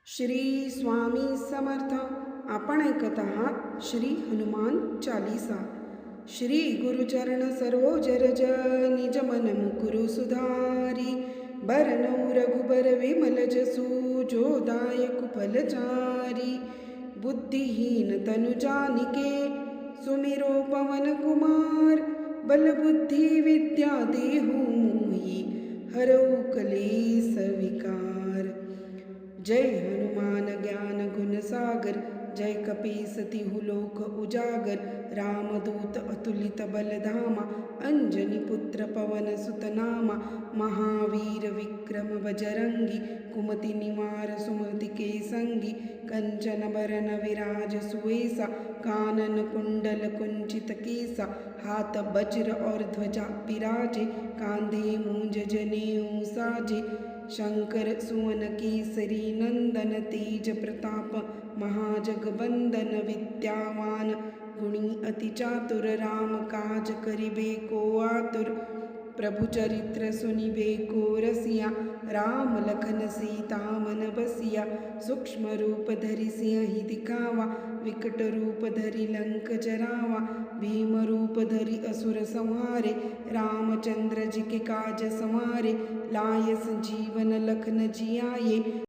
श्री स्वामी समर्थ. आपण ऐकत आहात श्री हनुमान चालीसा. श्री गुरुचरण सरोज रज निज मन मुकुरु सुधारी. बरनऊ रघुबर विमल जसु जो दायक फलचारी. बुद्धिहीन तनु जानिके सुमिरो पवन कुमार. बल बुद्धि विद्या देहु मोहि हरऊ कलेस विकार. जय हनुमान ज्ञान गुण सागर. जय कपीस तिहु लोक उजागर. रामदूत अतुलित बलधामा. अंजनी पुत्र पवन सुत नामा. महावीर विक्रम बजरंगी. कुमति निवार सुमति के संगी. कंचन बरन विराज सुवेसा. कानन कुंडल कुंचित केसा. हाथ वज्र और ध्वजा पिराजे. कांधे मूंज जनेऊ साजे. शंकर सुवन केसरी नंदन. तेज प्रताप महाजगबंदन. विद्यावान गुणी अति चातुर. राम काज करिबे को आतुर. प्रभु चरित्र सुनिबे को रसिया. राम लखन सीता मन बसिया. सूक्ष्म रूप धरि सिंहि दिखावा. विकट रूप धरि लंक जरावा. भीम रूप धरि असुर संहारे. रामचंद्र जी के काज संवारे. लाय संजीवन लखन जियाये.